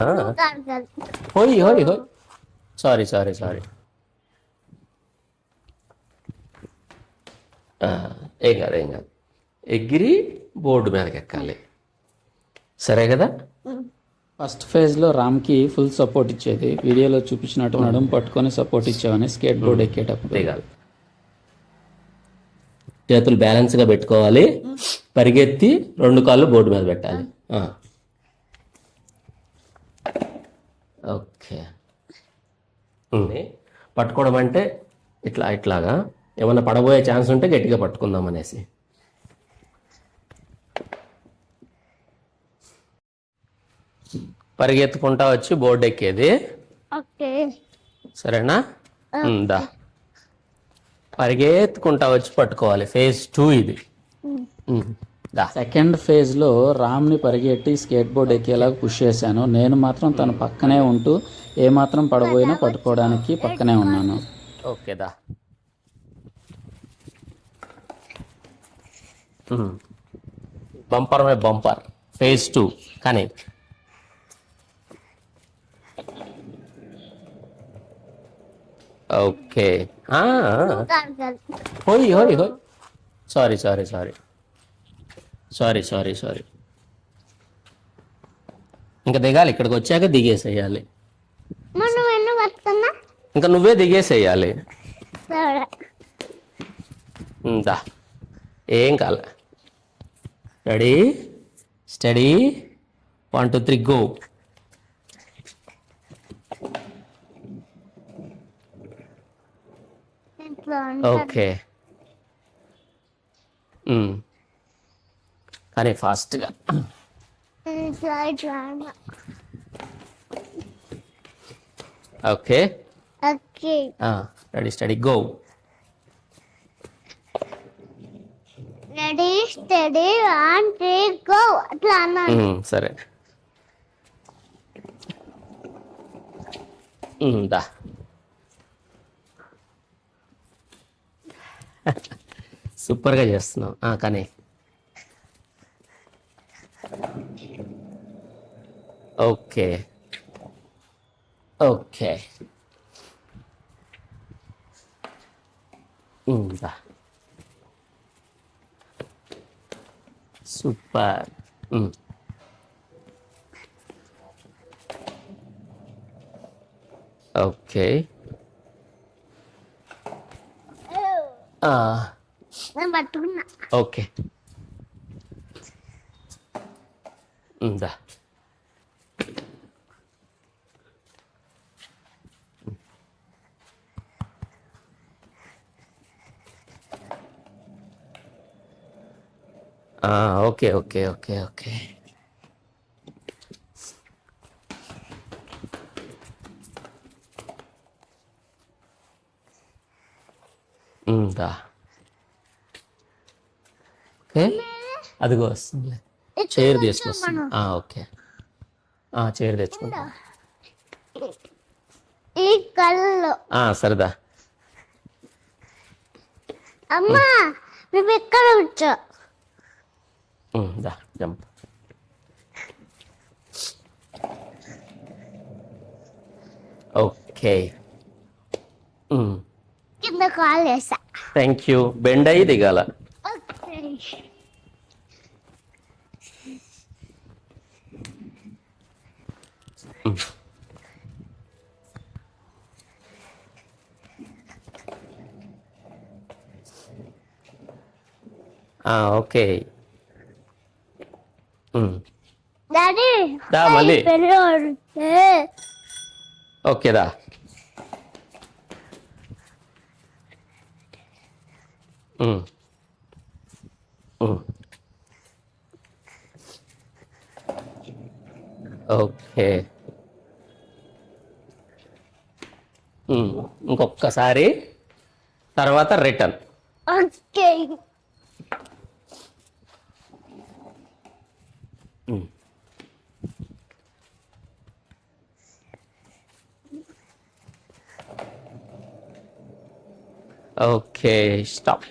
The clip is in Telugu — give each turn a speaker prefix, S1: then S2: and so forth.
S1: హోయ్ హోయ్ హోయ్ సారీ సారీ సారీ ఏం కాదు ఏం కాదు ఎగిరి బోర్డు మీదకి ఎక్కాలి సరే కదా.
S2: ఫస్ట్ ఫేజ్లో రామ్కి ఫుల్ సపోర్ట్ ఇచ్చేది, వీడియోలో చూపించినట్టు నడుము పట్టుకొని సపోర్ట్ ఇచ్చేవని స్కేట్ బోర్డ్ ఎక్కేటప్పుడు.
S1: దిగాలి, చేతులు బ్యాలెన్స్గా పెట్టుకోవాలి, పరిగెత్తి 2 కాళ్ళు బోర్డు మీద పెట్టాలి. ఓకే, పట్టుకోవడం అంటే ఇట్లాగా ఏమన్నా పడబోయే ఛాన్స్ ఉంటే గట్టిగా పట్టుకుందాం అనేసి. పరిగెత్తుకుంటా వచ్చి బోర్డు ఎక్కేది, సరేనా? దా, పరిగెత్తుకుంటా వచ్చి పట్టుకోవాలి. ఫేజ్ 2 ఇది.
S2: సెకండ్ ఫేజ్లో రామ్ని పరిగెట్టి స్కేట్ బోర్డ్ ఎక్కేలాగా పుష్ చేశాను. నేను మాత్రం తన పక్కనే ఉంటూ ఏమాత్రం పడబోయినా పట్టుకోవడానికి పక్కనే ఉన్నాను.
S1: ఓకే దా. బంపర్ మే బంపర్ ఫేజ్ 2 కానీ ఓకే. హోయ్ హోయ్ హోయ్ sorry sorry sorry sorry sorry sorry ఇంకా దిగాలి, ఇక్కడికి వచ్చాక దిగేసేయాలి. ఇంకా నువ్వే దిగేసేయాలి. దా, ఏం కాలే. Ready, study, 1 2 3 go. ఓకే, కానీ ఫాస్ట్గా. Okay ready steady go.
S3: Ready steady 1 2 go అట్లా అన్నాను.
S1: సరే దా. సూపర్గా చేస్తున్నావు కానీ ఓకే ఓకే దా. సూపర్. ఓకే
S3: పట్టుకున్నా.
S1: ఓకే దా. ఓకే ఓకే ఓకే ఓకే దా. ఓకే అదిగో వస్తుంది, చైర్ తీసుకొస్తుంది. ఓకే చైర్ తెచ్చుకుంటా.
S3: ఈ కళ్ళు
S1: సరదా.
S3: అమ్మా నువ్వు ఎక్కడ కూర్చో.
S1: దా జంప్. ఓకే
S3: కింద కాల్ వేసా.
S1: Thank you. బెండ్ అయ్యి దిగాల. ఓకే
S3: డాడీ
S1: దా మళ్ళీ. ఓకే దా. ఓకే ఇంకొకసారి, తర్వాత రిటర్న్.
S3: Okay
S1: okay stop.